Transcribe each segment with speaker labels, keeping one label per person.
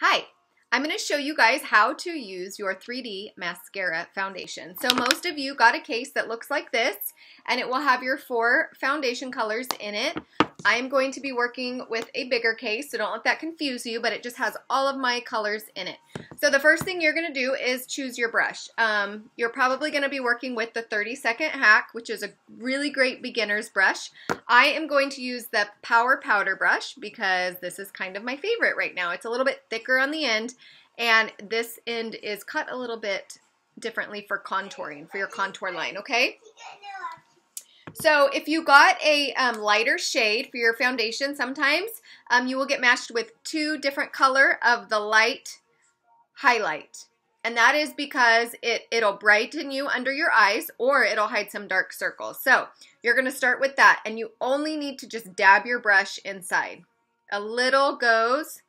Speaker 1: Hi, I'm going to show you guys how to use your 3D mascara foundation. So most of you got a case that looks like this, and it will have your 4 foundation colors in it. I am going to be working with a bigger case, so don't let that confuse you, but it just has all of my colors in it. So the first thing you're going to do is choose your brush. You're probably going to be working with the 30-second hack, which is a really great beginner's brush. I am going to use the Power Powder brush because this is kind of my favorite right now. It's a little bit thicker on the end, and this end is cut a little bit differently for contouring, for your contour line, okay? So if you got a lighter shade for your foundation, sometimes you will get matched with 2 different color of the light highlight. And that is because it'll brighten you under your eyes, or it'll hide some dark circles. So you're going to start with that, and you only need to just dab your brush inside. A little goes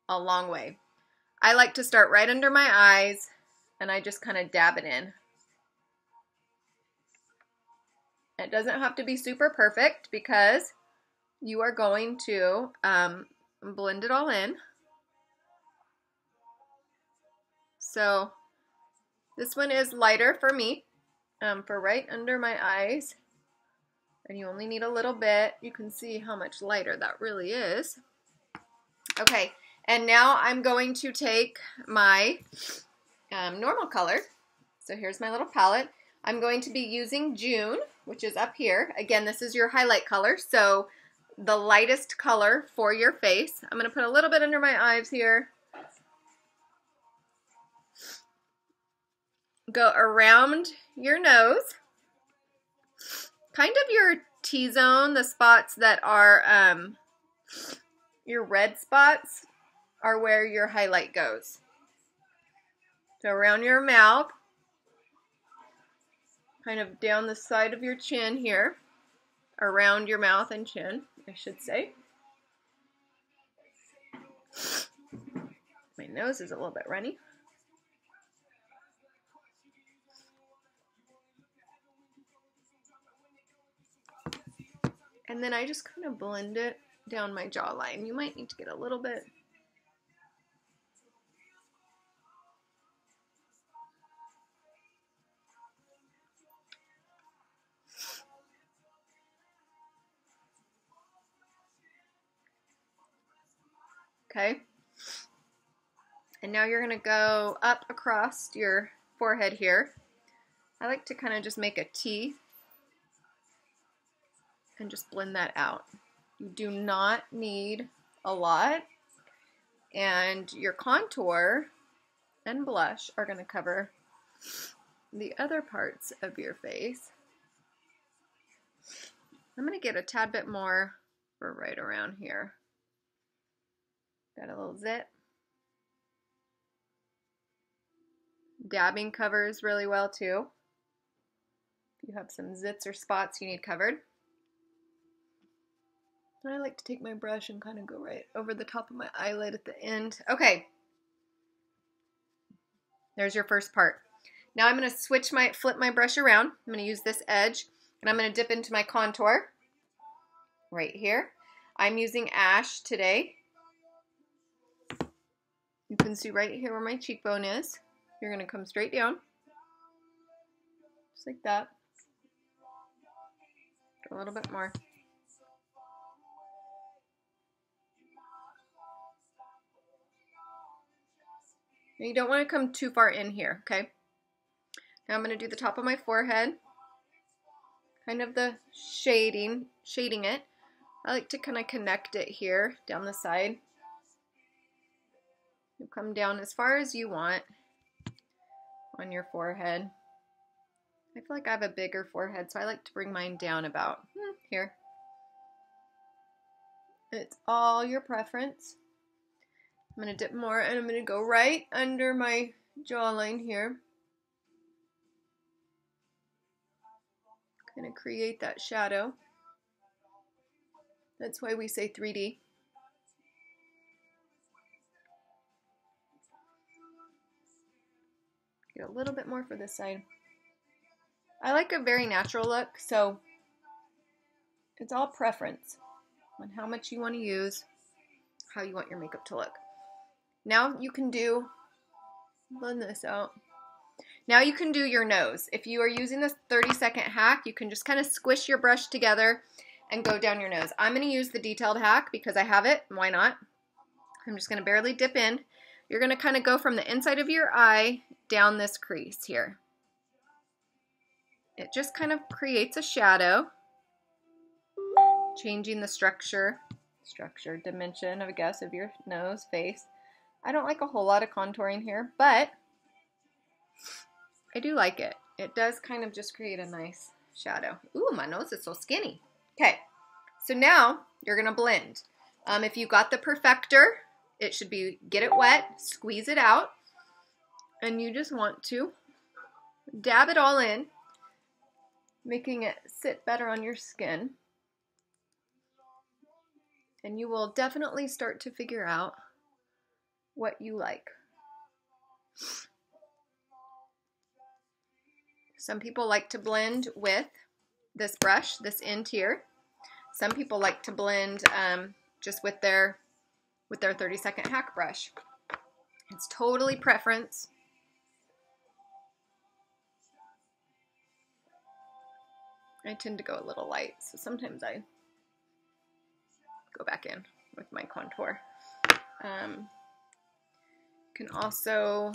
Speaker 1: a long way. I like to start right under my eyes, and I just kind of dab it in. It doesn't have to be super perfect because you are going to blend it all in. So this one is lighter for me, for right under my eyes. And you only need a little bit. You can see how much lighter that really is. Okay, and now I'm going to take my normal color. So here's my little palette. I'm going to be using June, which is up here. Again, this is your highlight color, so the lightest color for your face. I'm going to put a little bit under my eyes here. Go around your nose. Kind of your T-zone, the spots that are your red spots are where your highlight goes. So around your mouth. Kind of down the side of your chin here, around your mouth and chin, I should say. My nose is a little bit runny. And then I just kind of blend it down my jawline. You might need to get a little bit. Okay, and now you're going to go up across your forehead here. I like to kind of just make a T and just blend that out. You do not need a lot, and your contour and blush are going to cover the other parts of your face. I'm going to get a tad bit more for right around here. Got a little zit. Dabbing covers really well too. If you have some zits or spots you need covered. I like to take my brush and kind of go right over the top of my eyelid at the end. Okay. There's your first part. Now I'm going to flip my brush around. I'm going to use this edge, and I'm going to dip into my contour right here. I'm using Ash today. You can see right here where my cheekbone is. You're going to come straight down, just like that. A little bit more. Now you don't want to come too far in here, okay? Now I'm going to do the top of my forehead, kind of the shading it. I like to kind of connect it here down the side. You come down as far as you want on your forehead. I feel like I have a bigger forehead, so I like to bring mine down about here. It's all your preference. I'm going to dip more, and I'm going to go right under my jawline here. Kind of create that shadow. That's why we say 3D. Get a little bit more for this side. I like a very natural look, so it's all preference on how much you want to use, how you want your makeup to look. Now you can blend this out. Now you can do your nose. If you are using this 30-second hack, you can just kind of squish your brush together and go down your nose. I'm going to use the detailed hack because I have it. Why not? I'm just going to barely dip in. You're going to kind of go from the inside of your eye down this crease here. It just kind of creates a shadow, changing the dimension, I guess, of your nose, face. I don't like a whole lot of contouring here, but I do like it. It does kind of just create a nice shadow. Ooh, my nose is so skinny. Okay, so now you're gonna blend. If you got the Perfector, it should be get it wet, squeeze it out, and you just want to dab it all in, making it sit better on your skin. And you will definitely start to figure out what you like. Some people like to blend with this brush, this end here. Some people like to blend just with their 30-second hack brush. It's totally preference. I tend to go a little light, so sometimes I go back in with my contour. You can also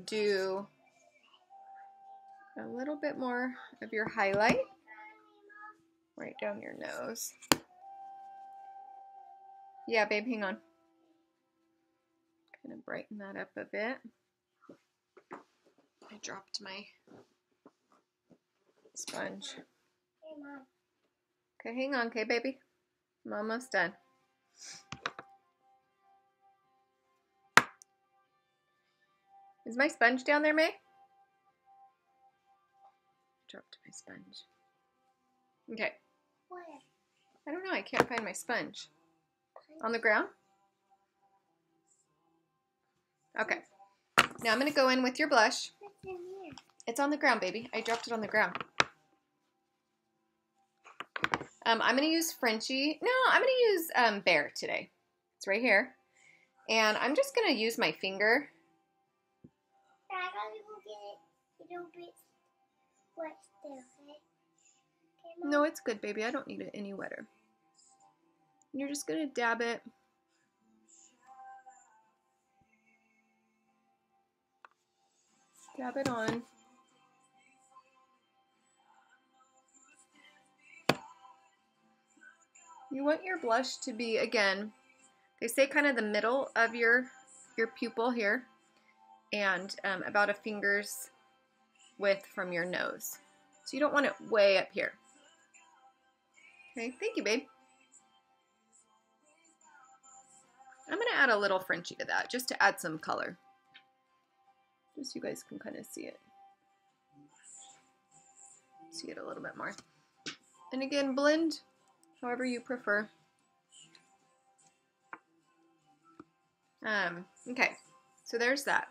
Speaker 1: do a little bit more of your highlight right down your nose. Yeah, babe, hang on. Kind of brighten that up a bit. I dropped my sponge.
Speaker 2: Hey, Mom.
Speaker 1: Okay, hang on, okay, baby? I'm almost done. Is my sponge down there, May? Dropped my sponge. Okay.
Speaker 2: Where?
Speaker 1: I don't know, I can't find my sponge. On the ground? Okay. Now I'm going to go in with your blush.
Speaker 2: It's in here.
Speaker 1: It's on the ground, baby. I dropped it on the ground. I'm going to use Frenchie. No, I'm going to use Bear today. It's right here. And I'm just going to use my finger.
Speaker 2: I gotta go get it a little bit wet still, okay? Okay, Mom?
Speaker 1: No, it's good, baby. I don't need it any wetter. And you're just going to dab it. Dab it on. You want your blush to be, again, they say kind of the middle of your pupil here, and about a finger's width from your nose. So you don't want it way up here. Okay, thank you, babe. I'm going to add a little Frenchie to that, just to add some color. Just so you guys can kind of see it. See it a little bit more. And again, blend however you prefer. Okay, so there's that.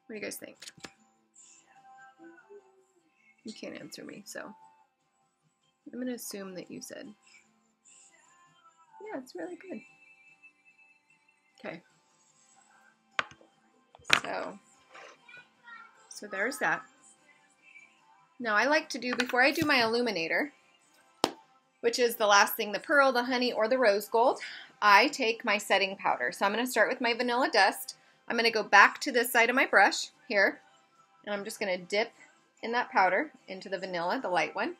Speaker 1: What do you guys think? You can't answer me, so I'm going to assume that you said, yeah, it's really good. Okay. So there's that. Now I like to do, before I do my illuminator, which is the last thing, the pearl, the honey, or the rose gold, I take my setting powder. So I'm going to start with my vanilla dust. I'm going to go back to this side of my brush here, and I'm just going to dip in that powder into the vanilla, the light one,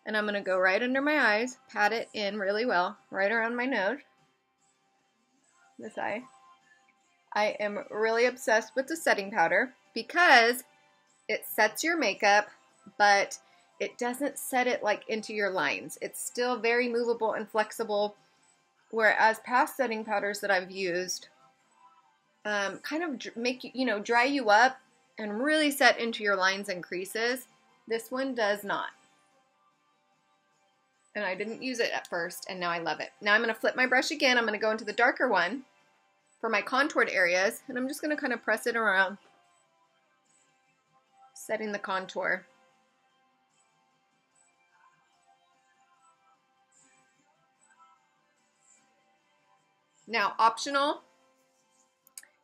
Speaker 1: and I'm going to go right under my eyes, pat it in really well, right around my nose, this eye. I am really obsessed with the setting powder because it sets your makeup, but it doesn't set it like into your lines. It's still very movable and flexible, whereas past setting powders that I've used kind of make you, dry you up and really set into your lines and creases. This one does not. And I didn't use it at first, and now I love it. Now I'm going to flip my brush again. I'm going to go into the darker one for my contoured areas, and I'm just going to kind of press it around, setting the contour. Now, optional,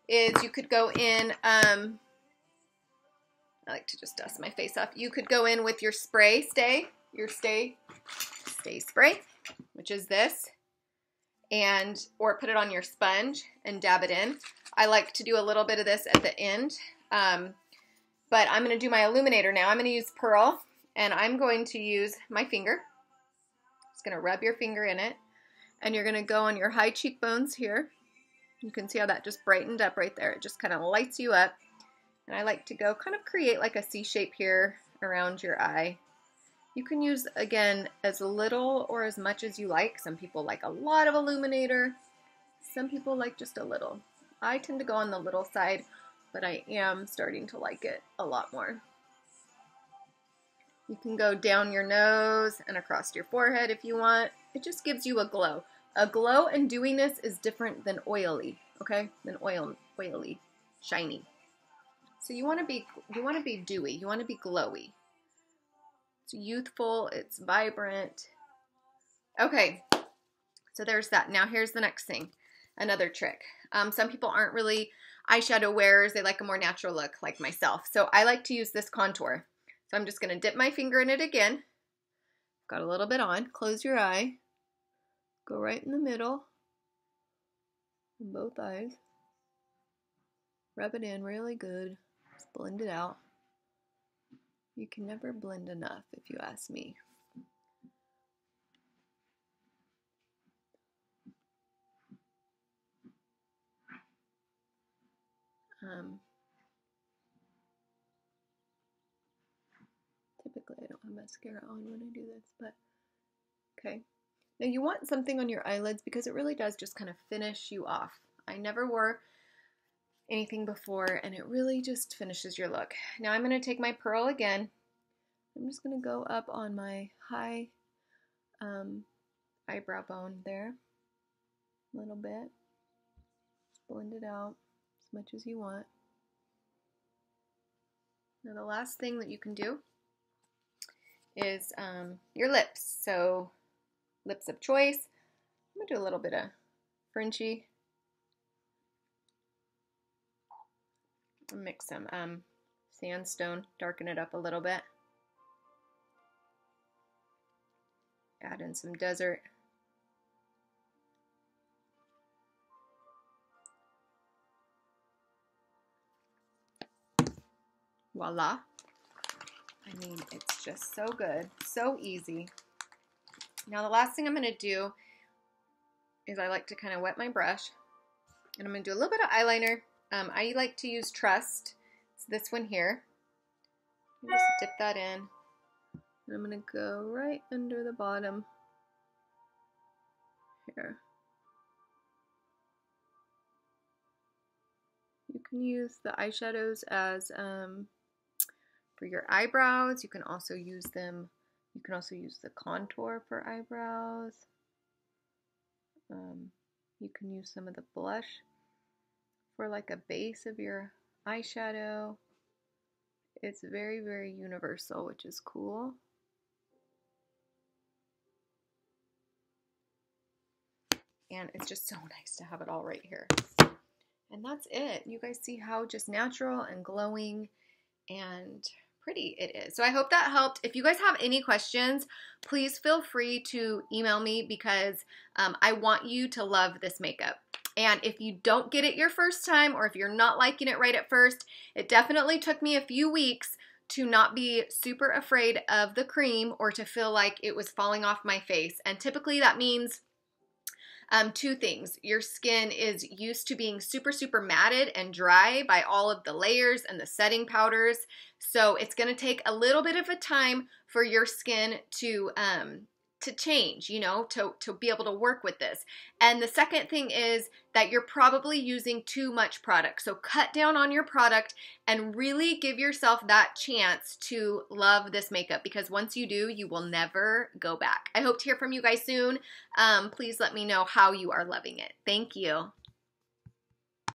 Speaker 1: is you could go in, I like to just dust my face off. You could go in with your spray stay spray, which is this, or put it on your sponge and dab it in. I like to do a little bit of this at the end, but I'm going to do my illuminator now. I'm going to use Pearl, and I'm going to use my finger. Just going to rub your finger in it, and you're going to go on your high cheekbones here. You can see how that just brightened up right there. It just kind of lights you up. And I like to go kind of create like a C shape here around your eye. You can use, again, as little or as much as you like. Some people like a lot of illuminator. Some people like just a little. I tend to go on the little side, but I am starting to like it a lot more. You can go down your nose and across your forehead if you want. It just gives you a glow. A glow and dewiness is different than oily, okay? Than oily, shiny. So you want to be dewy. You want to be glowy. It's youthful. It's vibrant. Okay, so there's that. Now here's the next thing. Another trick. Some people aren't really eyeshadow wearers. They like a more natural look, like myself. So I like to use this contour. So I'm just going to dip my finger in it again. Got a little bit on. Close your eye. Go right in the middle. On both eyes. Rub it in really good. Just blend it out. You can never blend enough, if you ask me. Typically, I don't have mascara on when I do this, but okay. Now you want something on your eyelids because it really does just kind of finish you off. I never wore anything before, and it really just finishes your look. Now I'm going to take my Pearl again. I'm just going to go up on my high eyebrow bone there a little bit. Just blend it out as much as you want. Now the last thing that you can do is your lips. So lips of choice. I'm going to do a little bit of Frenchy. Mix some sandstone, darken it up a little bit. Add in some desert. Voila. I mean, it's just so good, so easy. Now the last thing I'm going to do is I like to kind of wet my brush, and I'm going to do a little bit of eyeliner. I like to use Trust. It's this one here. Just dip that in. And I'm going to go right under the bottom here. You can use the eyeshadows as for your eyebrows. You can also use them. You can also use the contour for eyebrows. You can use some of the blush for like a base of your eyeshadow. It's very, very universal, which is cool. And it's just so nice to have it all right here. And that's it. You guys see how just natural and glowing and pretty it is. So I hope that helped. If you guys have any questions, please feel free to email me because I want you to love this makeup. And if you don't get it your first time, or if you're not liking it right at first, it definitely took me a few weeks to not be super afraid of the cream or to feel like it was falling off my face. And typically that means two things. Your skin is used to being super, super matted and dry by all of the layers and the setting powders. So it's going to take a little bit of a time for your skin to change, you know, to be able to work with this. And the second thing is that you're probably using too much product. So cut down on your product and really give yourself that chance to love this makeup, because once you do, you will never go back. I hope to hear from you guys soon. Please let me know how you are loving it. Thank you.